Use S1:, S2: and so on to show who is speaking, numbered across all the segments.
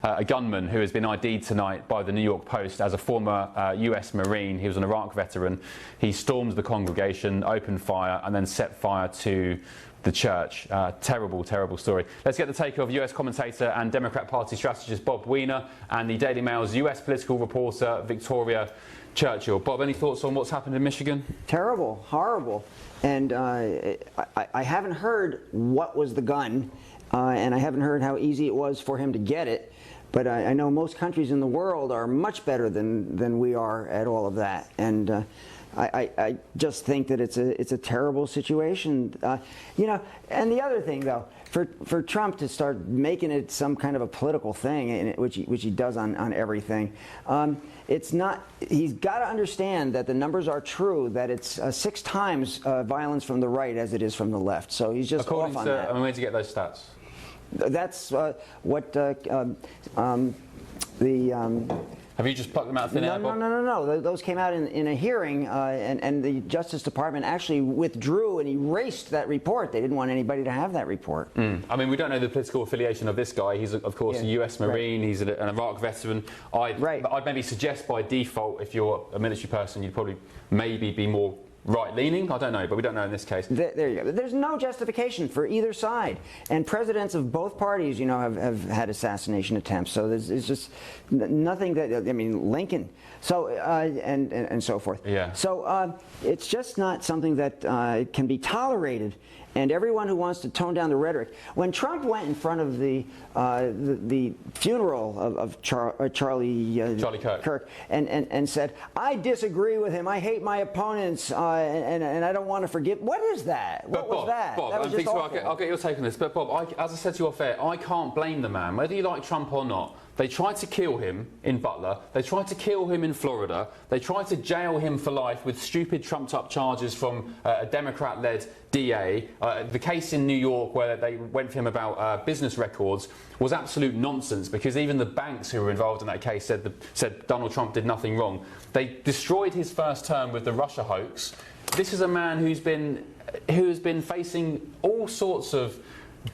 S1: A gunman who has been ID'd tonight by the New York Post as a former US Marine. He was an Iraq veteran. He stormed the congregation, opened fire, and then set fire to the church. Terrible, terrible story. Let's get the take of US commentator and Democrat Party strategist Bob Weiner and the Daily Mail's US political reporter Victoria Churchill. Bob, any thoughts on what's happened in Michigan?
S2: Terrible, horrible. And I haven't heard what was the gun, and I haven't heard how easy it was for him to get it. But I know most countries in the world are much better than we are at all of that. And I just think that it's a terrible situation. You know, and the other thing, though, for Trump to start making it some kind of a political thing, which he does on everything, it's not. He's got to understand that the numbers are true. That it's 6 times violence from the right as it is from the left. So he's just off on that.
S1: I mean, where did you get those stats?
S2: That's what
S1: Have you just plucked them out of thin air?
S2: No. Those came out in a hearing, and the Justice Department actually withdrew and erased that report. They didn't want anybody to have that report.
S1: I mean, we don't know the political affiliation of this guy. He's, of course, a US Marine. Right. He's an Iraq veteran. I'd maybe suggest by default, if you're a military person, you'd probably maybe be more right-leaning. I don't know, but we don't know in this case.
S2: There you go. There's no justification for either side, and presidents of both parties, you know, have had assassination attempts. So there's just nothing that, I mean, Lincoln. So and so forth. Yeah. So it's just not something that can be tolerated. And everyone who wants to tone down the rhetoric, when Trump went in front of the funeral of Charlie Kirk and said, "I disagree with him. I hate my opponents, and I don't want to forgive." What is that? What was that?
S1: Bob,
S2: that was just awful.
S1: I'll get your take on this. But Bob, as I said to you off air, I can't blame the man, whether you like Trump or not. They tried to kill him in Butler. They tried to kill him in Florida. They tried to jail him for life with stupid trumped-up charges from a Democrat-led DA. The case in New York where they went for him about business records was absolute nonsense, because even the banks who were involved in that case said Donald Trump did nothing wrong. They destroyed his first term with the Russia hoax. This is a man who has been facing all sorts of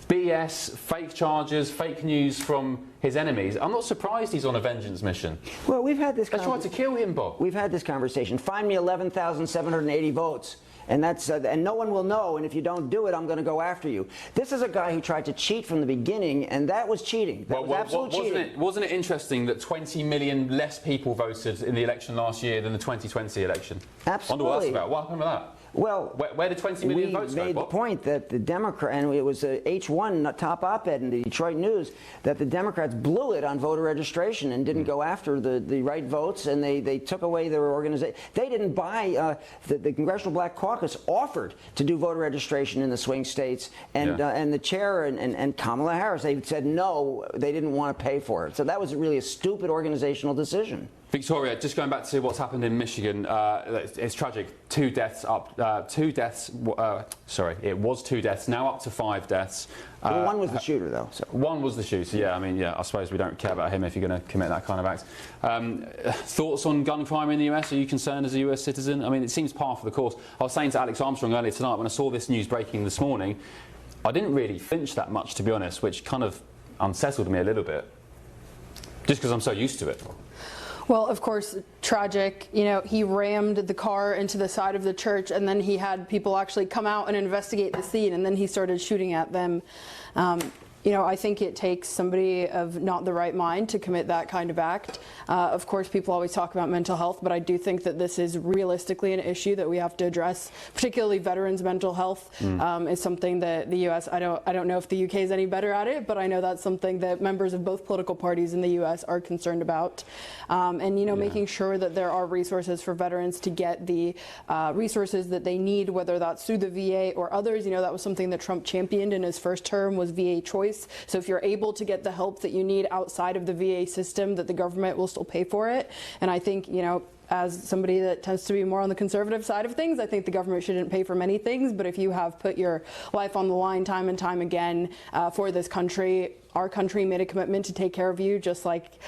S1: BS, fake charges, fake news from his enemies. I'm not surprised he's on a vengeance mission.
S2: Well, we've had this.
S1: They tried to kill him, Bob.
S2: We've had this conversation. Find me 11,780 votes, and that's and no one will know. And if you don't do it, I'm going to go after you. This is a guy who tried to cheat from the beginning, and that was cheating. That was absolute cheating.
S1: Wasn't it interesting that 20 million less people voted in the election last year than the 2020 election?
S2: Absolutely.
S1: I wonder what that's about. What happened with that?
S2: Well,
S1: where did 20 million votes go?
S2: We made the point that the Democrat, and it was a H1 top op-ed in the Detroit News, that the Democrats blew it on voter registration and didn't go after the right votes, and they took away their organization. They didn't buy, the Congressional Black Caucus offered to do voter registration in the swing states, and the chair and Kamala Harris, they said no, they didn't want to pay for it. So that was really a stupid organizational decision.
S1: Victoria, just going back to what's happened in Michigan, it's tragic. 2 deaths up. 2 deaths. Sorry, it was 2 deaths. Now up to 5 deaths.
S2: Well, one was the shooter, though. So.
S1: One was the shooter. Yeah, I mean, I suppose we don't care about him if you're going to commit that kind of act. Thoughts on gun crime in the US? Are you concerned as a US citizen? I mean, it seems par for the course. I was saying to Alex Armstrong earlier tonight when I saw this news breaking this morning, I didn't really flinch that much, to be honest, which kind of unsettled me a little bit, just because I'm so used to it.
S3: Well, of course, tragic. You know, he rammed the car into the side of the church, and then he had people actually come out and investigate the scene, and then he started shooting at them. You know, I think it takes somebody of not the right mind to commit that kind of act. Of course, people always talk about mental health, but I do think that this is realistically an issue that we have to address, particularly veterans' mental health. Is something that the U.S., I don't know if the UK is any better at it, but I know that's something that members of both political parties in the U.S. are concerned about. And, you know, making sure that there are resources for veterans to get the resources that they need, whether that's through the VA or others. You know, that was something that Trump championed in his first term, was VA choice. So if you're able to get the help that you need outside of the VA system, that the government will still pay for it. And I think, you know, as somebody that tends to be more on the conservative side of things, I think the government shouldn't pay for many things, but if you have put your life on the line time and time again for this country, our country made a commitment to take care of you, just like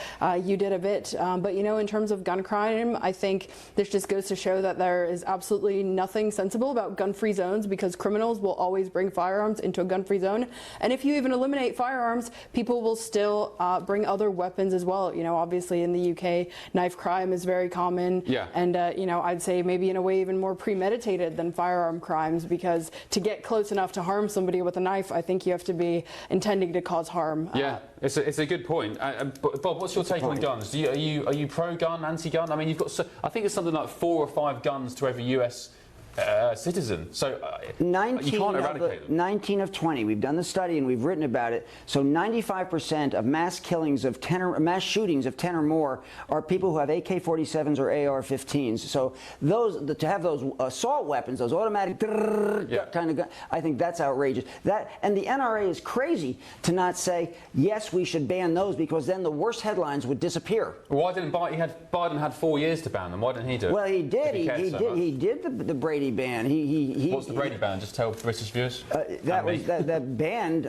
S3: you did a bit. But in terms of gun crime, I think this just goes to show that there is absolutely nothing sensible about gun-free zones, because criminals will always bring firearms into a gun-free zone. And if you even eliminate firearms, people will still bring other weapons as well. Obviously in the UK, knife crime is very common.
S1: Yeah.
S3: And I'd say maybe in a way even more premeditated than firearm crimes, because to get close enough to harm somebody with a knife, I think you have to be intending to cause harm.
S1: Yeah, it's a good point. Bob, what's your take on guns? Are you pro-gun, anti-gun? I mean, you've got I think it's something like 4 or 5 guns to every US citizen. So you can't eradicate them.
S2: 19 of 20. We've done the study and we've written about it. So 95% of mass killings of mass shootings of 10 or more are people who have AK-47s or AR-15s. So to have those assault weapons, those automatic kind of gun, I think that's outrageous. And the NRA is crazy to not say yes, we should ban those, because then the worst headlines would disappear.
S1: Why didn't Biden had 4 years to ban them? Why didn't he do it?
S2: Well, he did. He did the Brady ban.
S1: What's the Brady ban? Just tell British viewers.
S2: That banned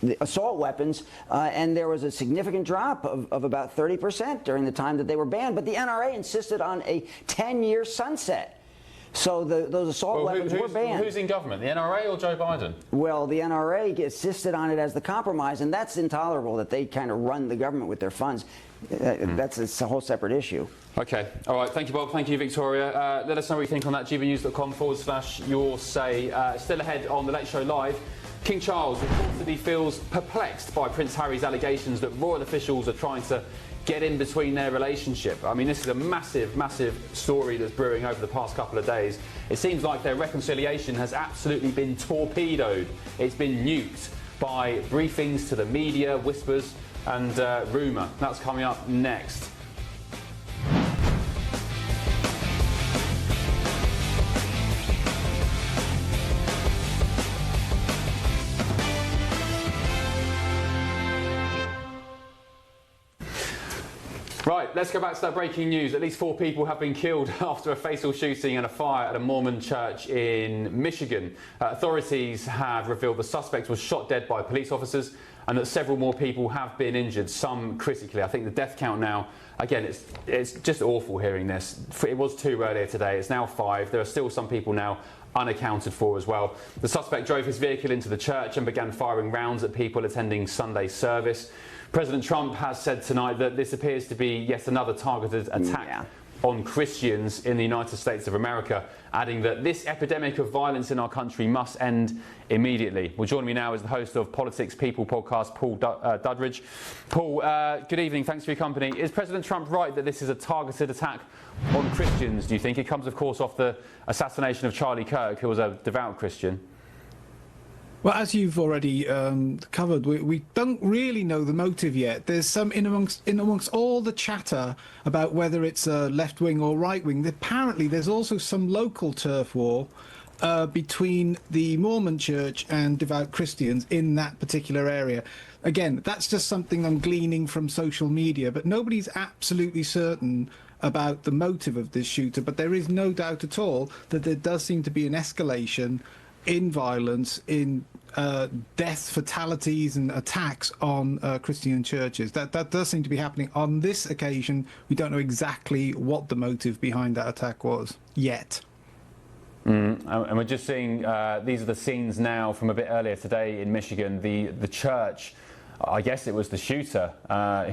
S2: the assault weapons, and there was a significant drop of about 30% during the time that they were banned. But the NRA insisted on a 10-year sunset. So those assault weapons were banned.
S1: Who's in government, the NRA or Joe Biden?
S2: Well, the NRA insisted on it as the compromise, and that's intolerable that they kind of run the government with their funds. It's a whole separate issue.
S1: Okay. All right. Thank you, Bob. Thank you, Victoria. Let us know what you think on that. gbnews.com/your say. Still ahead on The Late Show Live. King Charles reportedly feels perplexed by Prince Harry's allegations that royal officials are trying to get in between their relationship. I mean, this is a massive, massive story that's brewing over the past couple of days. It seems like their reconciliation has absolutely been torpedoed. It's been nuked by briefings to the media, whispers and rumour. That's coming up next. Right, let's go back to that breaking news. At least 4 people have been killed after a fatal shooting and a fire at a Mormon church in Michigan. Authorities have revealed the suspect was shot dead by police officers and that several more people have been injured, some critically. I think the death count now, again, it's just awful hearing this. It was 2 earlier today, it's now 5. There are still some people now unaccounted for as well. The suspect drove his vehicle into the church and began firing rounds at people attending Sunday service. President Trump has said tonight that this appears to be yet another targeted attack on Christians in the United States of America, adding that this epidemic of violence in our country must end immediately. Well, joining me now is the host of Politics People podcast, Paul Dudridge. Paul, good evening. Thanks for your company. Is President Trump right that this is a targeted attack on Christians, do you think? It comes, of course, off the assassination of Charlie Kirk, who was a devout Christian.
S4: Well, as you've already covered, we don't really know the motive yet. There's some in amongst all the chatter about whether it's left wing or right wing. Apparently, there's also some local turf war between the Mormon Church and devout Christians in that particular area. Again, that's just something I'm gleaning from social media, but nobody's absolutely certain about the motive of this shooter. But there is no doubt at all that there does seem to be an escalation in violence, in death, fatalities and attacks on Christian churches. That does seem to be happening. On this occasion, we don't know exactly what the motive behind that attack was yet.
S1: And we're just seeing, these are the scenes now from a bit earlier today in Michigan. The church, I guess it was the shooter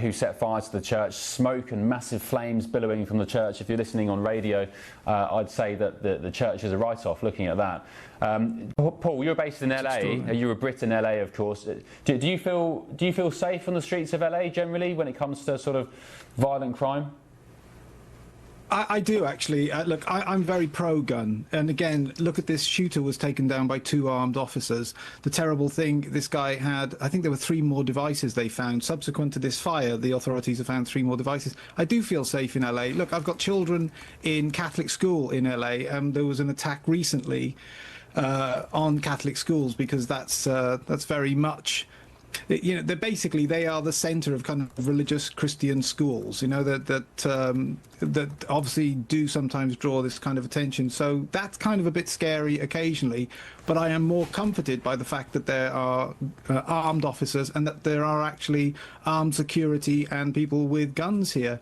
S1: who set fire to the church, smoke and massive flames billowing from the church. If you're listening on radio, I'd say that the church is a write-off looking at that. Paul, you're based in LA. You're a Brit in LA, of course. Do you feel safe on the streets of LA generally when it comes to sort of violent crime?
S4: I do, actually. Look, I'm very pro-gun. And again, look at this. Shooter was taken down by 2 armed officers. The terrible thing, this guy had, I think there were 3 more devices they found. Subsequent to this fire, the authorities have found 3 more devices. I do feel safe in LA. Look, I've got children in Catholic school in LA. There was an attack recently on Catholic schools because that's very much they are the centre of kind of religious Christian schools, that obviously do sometimes draw this kind of attention. So that's kind of a bit scary occasionally, but I am more comforted by the fact that there are armed officers and that there are actually armed security and people with guns here.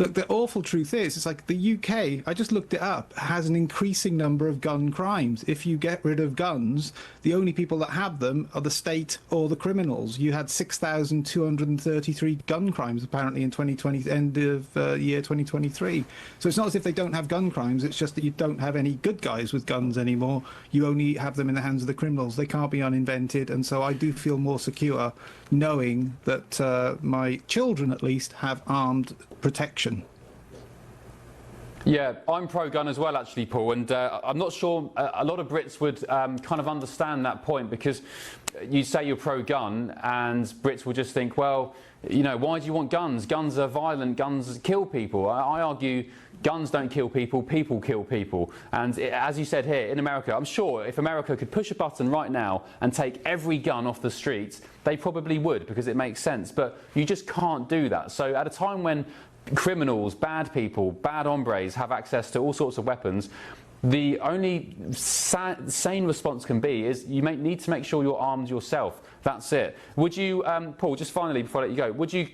S4: Look, the awful truth is, it's like the UK, I just looked it up, has an increasing number of gun crimes. If you get rid of guns, the only people that have them are the state or the criminals. You had 6,233 gun crimes, apparently, in 2020, end of year 2023. So it's not as if they don't have gun crimes, it's just that you don't have any good guys with guns anymore. You only have them in the hands of the criminals. They can't be uninvented, and so I do feel more secure knowing that my children, at least, have armed protection.
S1: Yeah, I'm pro-gun as well, actually, Paul, and I'm not sure a lot of Brits would kind of understand that point, because you say you're pro-gun and Brits will just think, well, why do you want guns? Guns are violent, guns kill people. I argue guns don't kill people, people kill people. And as you said here, in America, I'm sure if America could push a button right now and take every gun off the streets, they probably would, because it makes sense. But you just can't do that. So at a time when criminals, bad people, bad hombres have access to all sorts of weapons, the only sane response can be is you need to make sure you're armed yourself. That's it. Would you, Paul, just finally before I let you go, would you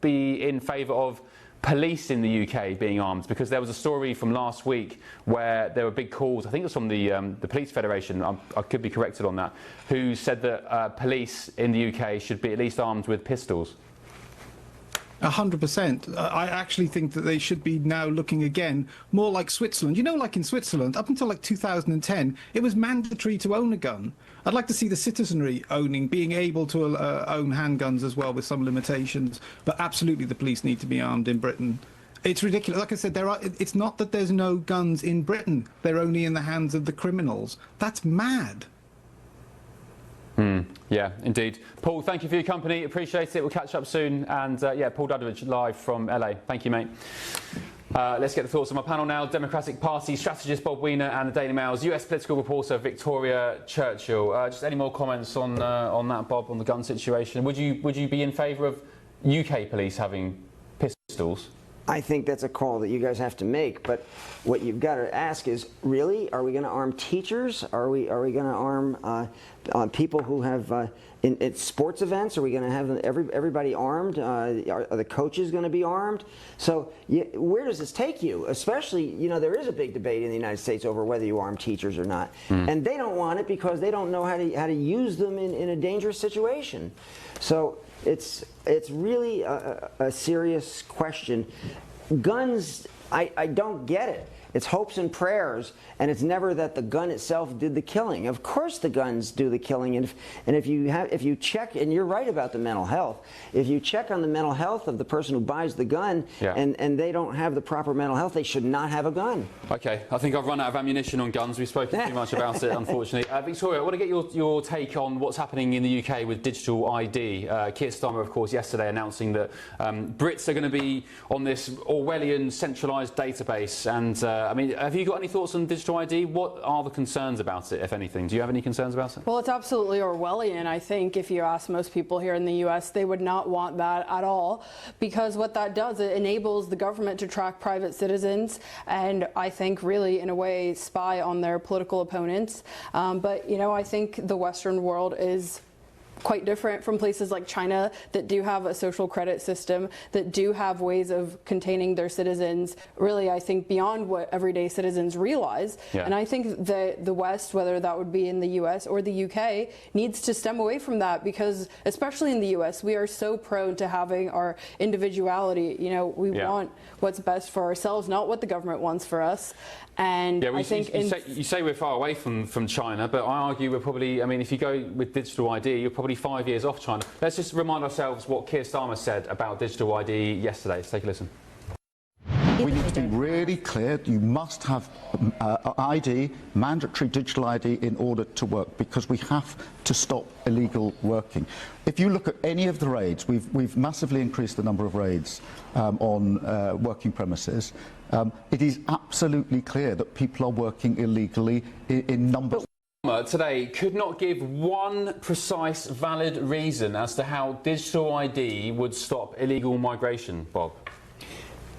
S1: be in favour of police in the UK being armed? Because there was a story from last week where there were big calls, I think it was from the Police Federation, I could be corrected on that, who said that police in the UK should be at least armed with pistols.
S4: 100%. I actually think that they should be now looking again more like Switzerland. Like in Switzerland, up until like 2010, it was mandatory to own a gun. I'd like to see the citizenry being able to own handguns as well, with some limitations. But absolutely, the police need to be armed in Britain. It's ridiculous. Like I said, it's not that there's no guns in Britain. They're only in the hands of the criminals. That's mad.
S1: Yeah, indeed. Paul, thank you for your company. Appreciate it. We'll catch up soon. And yeah, Paul Dudovich live from LA. Thank you, mate. Let's get the thoughts on my panel now. Democratic Party strategist Bob Weiner and the Daily Mail's US political reporter Victoria Churchill. Just any more comments on that, Bob, on the gun situation? Would you be in favour of UK police having pistols?
S2: I think that's a call that you guys have to make, but what you've got to ask is, really, are we going to arm teachers? Are we going to arm people who have in sports events? Are we going to have everybody armed? Are the coaches going to be armed? So where does this take you? Especially, there is a big debate in the United States over whether you arm teachers or not, and they don't want it because they don't know how to use them in a dangerous situation. So it's really a serious question. Guns, I don't get it. It's hopes and prayers, and it's never that the gun itself did the killing. Of course the guns do the killing, and if you check, and you're right about the mental health, if you check on the mental health of the person who buys the gun, and they don't have the proper mental health, they should not have a gun. Okay, I think I've run out of ammunition on guns. We've spoken too much about it, unfortunately. Victoria, I want to get your take on what's happening in the UK with digital ID. Keir Starmer, of course, yesterday announcing that Brits are going to be on this Orwellian centralised database, and I mean, have you got any thoughts on digital ID? What are the concerns about it, if anything? Do you have any concerns about it?
S3: Well, it's absolutely Orwellian. I think if you ask most people here in the U.S., they would not want that at all, because what that does, it enables the government to track private citizens and I think really, in a way, spy on their political opponents. But, I think the Western world is quite different from places like China that do have a social credit system, that do have ways of containing their citizens, really, I think, beyond what everyday citizens realize. Yeah. And I think that the West, whether that would be in the US or the UK, needs to stem away from that, because especially in the US, we are so prone to having our individuality. We want what's best for ourselves, not what the government wants for us. And I think you say we're far away from China, but I argue we're probably, if you go with digital ID, you're probably 5 years off China. Let's just remind ourselves what Keir Starmer said about digital ID yesterday. Let's take a listen.
S5: We need to be really clear. You must have ID, mandatory digital ID, in order to work, because we have to stop illegal working. If you look at any of the raids, we've massively increased the number of raids on working premises. It is absolutely clear that people are working illegally in numbers.
S1: today could not give one precise, valid reason as to how digital ID would stop illegal migration, Bob.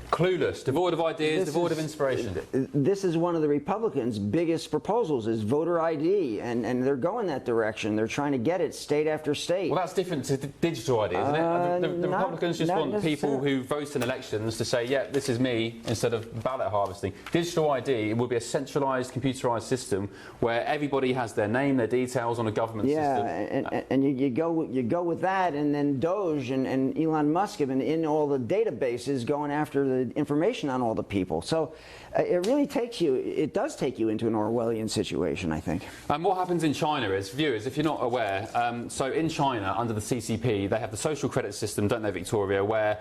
S1: Clueless, devoid of ideas, devoid of inspiration.
S2: This is one of the Republicans' biggest proposals, is voter ID, and they're going that direction. They're trying to get it state after state.
S1: Well, that's different to digital ID, isn't it? The Republicans just want people who vote in elections to say, yeah, this is me, instead of ballot harvesting. Digital ID would be a centralised, computerised system where everybody has their name, their details on a government system.
S2: Yeah, and you go with that, and then Doge and Elon Musk have been in all the databases going after the information on all the people. So it really does take you into an Orwellian situation, I think.
S1: And what happens in China is, viewers, if you're not aware, so in China, under the CCP, they have the social credit system, don't they, Victoria, where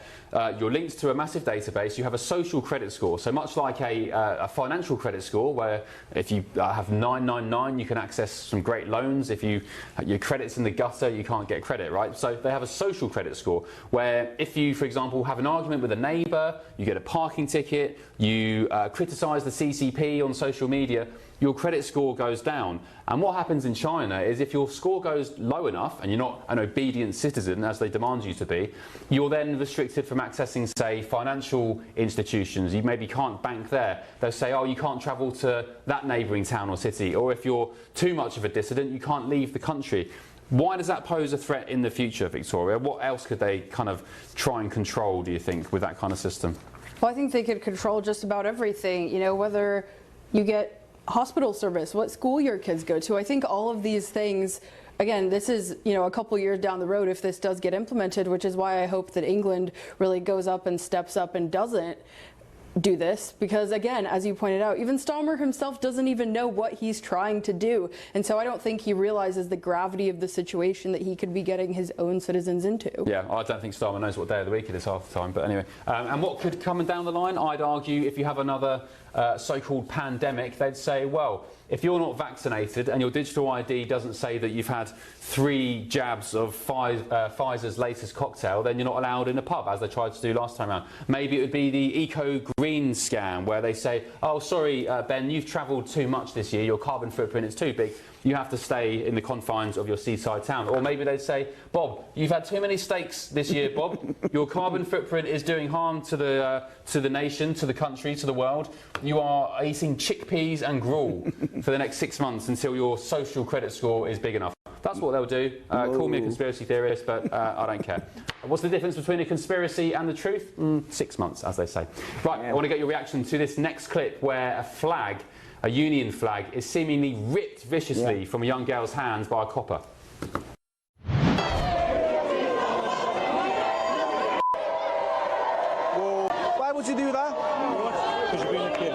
S1: you're linked to a massive database, you have a social credit score. So much like a financial credit score, where if you have 999, you can access some great loans. If your credit's in the gutter, you can't get credit, right? So they have a social credit score, where if you, for example, have an argument with a neighbour, you get a parking ticket, you criticise the CCP on social media, your credit score goes down. And what happens in China is if your score goes low enough and you're not an obedient citizen, as they demand you to be, you're then restricted from accessing, say, financial institutions. You maybe can't bank there. They'll say, oh, you can't travel to that neighbouring town or city. Or if you're too much of a dissident, you can't leave the country. Why does that pose a threat in the future, Victoria? What else could they kind of try and control, do you think, with that kind of system?
S3: Well, I think they could control just about everything, you know, whether you get hospital service, what school your kids go to. I think all of these things, again, this is, you know, a couple years down the road if this does get implemented, which is why I hope that England really goes up and steps up and doesn't do this, because again, as you pointed out, even Stalmer himself doesn't even know what he's trying to do, and so I don't think he realizes the gravity of the situation that he could be getting his own citizens into. Yeah,
S1: I don't think Stalmer knows what day of the week it is half the time, but anyway. And what could come down the line? I'd argue if you have another so-called pandemic, they'd say, well, if you're not vaccinated and your digital ID doesn't say that you've had 3 jabs of Pfizer's latest cocktail, then you're not allowed in a pub, as they tried to do last time around. Maybe it would be the eco-green scam, where they say, oh, sorry, Ben, you've travelled too much this year, your carbon footprint is too big, you have to stay in the confines of your seaside town. Or maybe they'd say, Bob, you've had too many steaks this year, Bob. Your carbon footprint is doing harm to the nation, to the country, to the world. You are eating chickpeas and gruel for the next 6 months until your social credit score is big enough. That's what they'll do. Call me a conspiracy theorist, but I don't care. What's the difference between a conspiracy and the truth? 6 months, as they say. Right, I want to get your reaction to this next clip where a flag, a Union flag, is seemingly ripped viciously from a young girl's hands by a copper.
S6: Well, why would you do that? Because you're being a kid.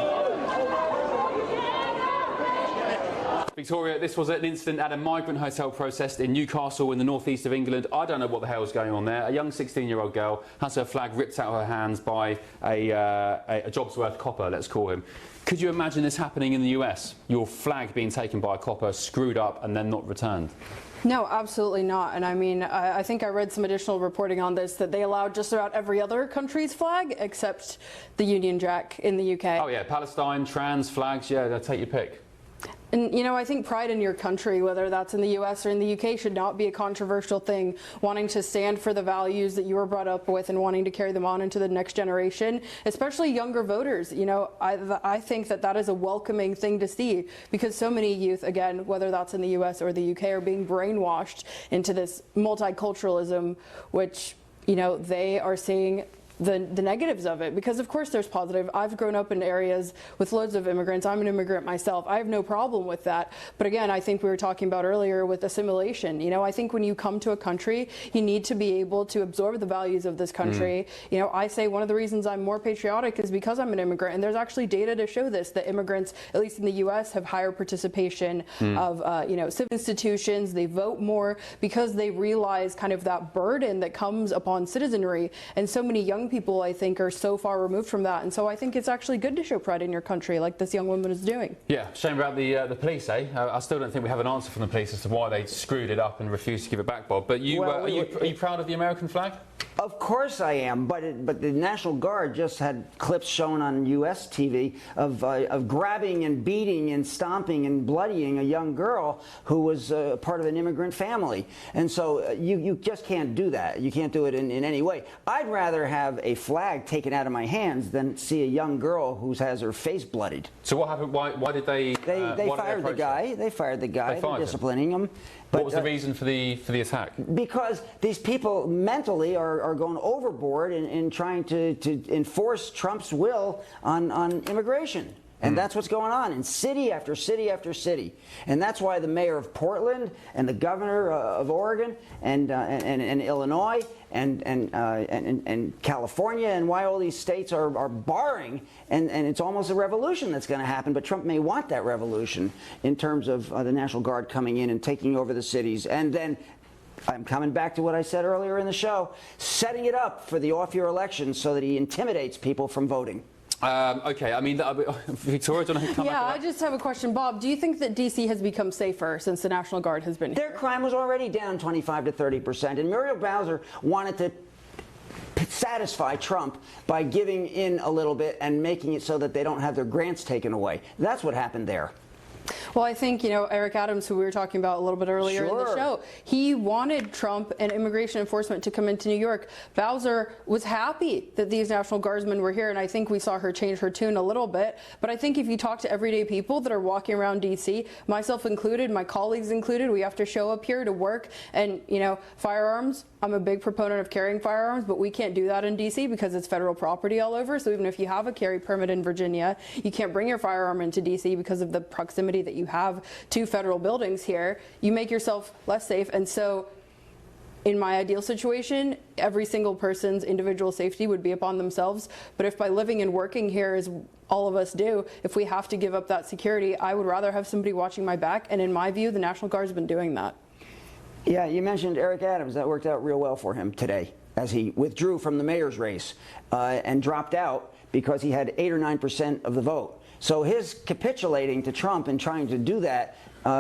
S1: Victoria, this was an incident at a migrant hotel protest in Newcastle in the northeast of England. I don't know what the hell is going on there. A young 16-year-old girl has her flag ripped out of her hands by a job's worth copper, let's call him. Could you imagine this happening in the US? Your flag being taken by a copper, screwed up and then not returned?
S3: No, absolutely not. And I mean, I think I read some additional reporting on this, that they allowed just about every other country's flag except the Union Jack in the UK.
S1: Oh yeah, Palestine, trans flags, yeah, they'll take your pick.
S3: And, you know, I think pride in your country, whether that's in the US or in the UK, should not be a controversial thing. Wanting to stand for the values that you were brought up with and wanting to carry them on into the next generation, especially younger voters, you know, I think that that is a welcoming thing to see, because so many youth, again, whether that's in the US or the UK, are being brainwashed into this multiculturalism, which, you know, they are seeing the negatives of it, because of course there's positive. I've grown up in areas with loads of immigrants. I'm an immigrant myself. I have no problem with that. But again, I think we were talking about earlier with assimilation. You know, I think when you come to a country, you need to be able to absorb the values of this country. You know, I say one of the reasons I'm more patriotic is because I'm an immigrant, and there's actually data to show this, that immigrants, at least in the US, have higher participation of, you know, civic institutions. They vote more because they realize kind of that burden that comes upon citizenry. And so many young people, I think, are so far removed from that, and so I think it's actually good to show pride in your country, like this young woman is doing. Yeah, shame about the police, eh? I still don't think we have an answer from the police as to why they screwed it up and refused to give it back, Bob. But you, are you proud of the American flag?
S2: Of course I am, but the National Guard just had clips shown on U.S. TV of grabbing and beating and stomping and bloodying a young girl who was part of an immigrant family. And so you just can't do that. You can't do it in any way. I'd rather have a flag taken out of my hands than see a young girl who has her face bloodied.
S1: So what happened? Why did they?
S2: They fired the guy. They fired the guy. They're disciplining him.
S1: What was the reason for the attack?
S2: Because these people mentally are going overboard in trying to enforce Trump's will on immigration. And that's what's going on in city after city after city. And that's why the mayor of Portland and the governor of Oregon and Illinois and California, and why all these states are barring, and it's almost a revolution that's going to happen. But Trump may want that revolution in terms of the National Guard coming in and taking over the cities. And then I'm coming back to what I said earlier in the show, setting it up for the off-year elections so that he intimidates people from voting.
S1: Okay, I mean, Victoria, do you want to come back?
S3: Yeah, I just have a question. Bob, do you think that D.C. has become safer since the National Guard has been here?
S2: Their crime was already down 25 to 30%, and Muriel Bowser wanted to satisfy Trump by giving in a little bit and making it so that they don't have their grants taken away. That's what happened there.
S3: Well, I think, Eric Adams, who we were talking about a little bit earlier in the show, he wanted Trump and immigration enforcement to come into New York. Bowser was happy that these National Guardsmen were here, and I think we saw her change her tune a little bit. But I think if you talk to everyday people that are walking around D.C., myself included, my colleagues included, we have to show up here to work. And, firearms, I'm a big proponent of carrying firearms, but we can't do that in D.C. because it's federal property all over. So even if you have a carry permit in Virginia, you can't bring your firearm into D.C. because of the proximity that you have to federal buildings here. You make yourself less safe. And so in my ideal situation, every single person's individual safety would be upon themselves. But if by living and working here, as all of us do, if we have to give up that security, I would rather have somebody watching my back. And in my view, the National Guard's been doing that.
S2: Yeah, you mentioned Eric Adams. That worked out real well for him today as he withdrew from the mayor's race and dropped out because he had 8 or 9% of the vote. So his capitulating to Trump and trying to do that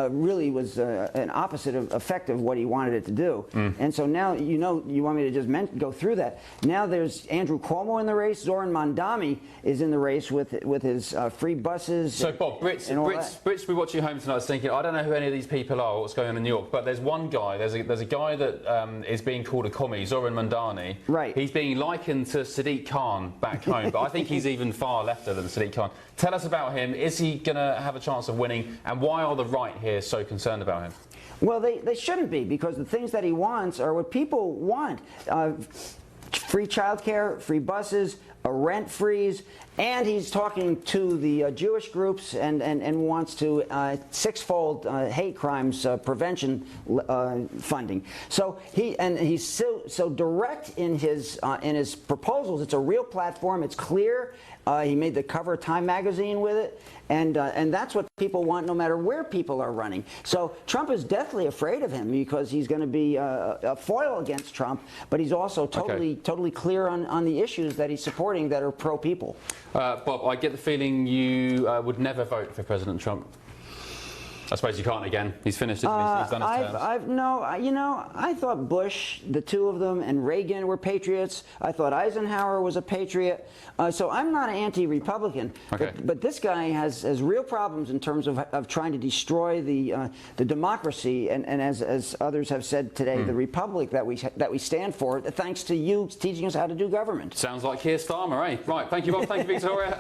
S2: really was an opposite effect of what he wanted it to do. And so now, you want me to just go through that. Now there's Andrew Cuomo in the race. Zoran Mondani is in the race with his free buses.
S1: So, Bob, Brits be watching home tonight thinking, I don't know who any of these people are or what's going on in New York, but there's one guy, there's a guy that is being called a commie, Zoran Mondani.
S2: Right.
S1: He's being likened to Sadiq Khan back home, but I think he's even far lefter than Sadiq Khan. Tell us about him. Is he going to have a chance of winning? And why are the right here so concerned about him?
S2: Well, they shouldn't be, because the things that he wants are what people want. Free childcare, free buses, a rent freeze, and he's talking to the Jewish groups and wants to six-fold hate crimes prevention funding. So he's so direct in his proposals. It's a real platform. It's clear. He made the cover of Time magazine with it, and that's what people want, no matter where people are running. So Trump is deathly afraid of him because he's going to be a foil against Trump, but he's also totally clear on the issues that he's supporting that are pro-people.
S1: Bob, I get the feeling you would never vote for President Trump. I suppose you can't again. He's finished. He's done his terms.
S2: No, I thought Bush, the two of them, and Reagan were patriots. I thought Eisenhower was a patriot. So I'm not an anti-Republican.
S1: Okay.
S2: But this guy has real problems in terms of trying to destroy the democracy and as others have said today, the republic that we stand for. Thanks to you teaching us how to do government.
S1: Sounds like Keir Starmer, eh? Right. Thank you, Bob. Thank you, Victoria.